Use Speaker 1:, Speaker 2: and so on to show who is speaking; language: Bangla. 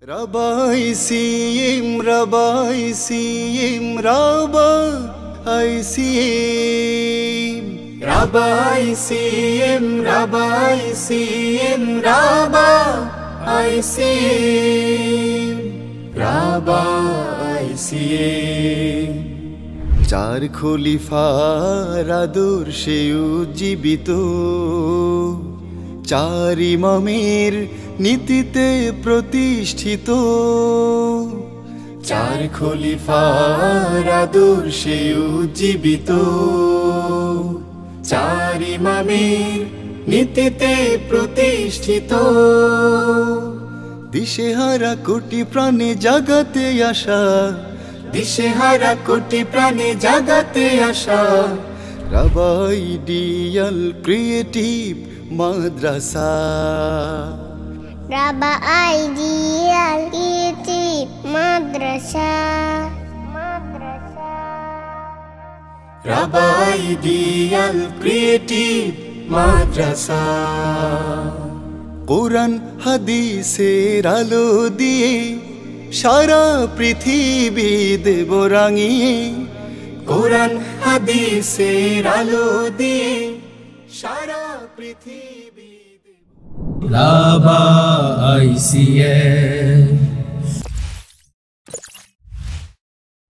Speaker 1: Rabaisim, Rabaisim, Rabaisim, Rabaisim, Rabaisim, Rabaisim, Rabaisim. চার খলিফার আদর্শে উজ্জীবিত, চার ইমামের নীতিতে প্রতিষ্ঠিত, চার খলিফার আদর্শে উজ্জীবিত, চার ইমামের নীতিতে প্রতিষ্ঠিত। দিশেহারা কোটি প্রাণে জাগাতে আসা, দিশেহারা কোটি প্রাণে জাগাতে আসা, রাবাই আইডিয়াল ক্রিয়েটিভ মাদ্রাসা,
Speaker 2: রাবাই আইডিয়াল ক্রিয়েটিভ মাদ্রাসা,
Speaker 1: রাবাই আইডিয়াল ক্রিয়েটিভ মাদ্রাসা। কোরআন হাদিসের আলো দিয়ে সারা পৃথিবী দেব রাঙিয়ে, কোরআন হাদিসের আলো দিয়ে সারা পৃথিবী।
Speaker 3: রাবাই আইসিএ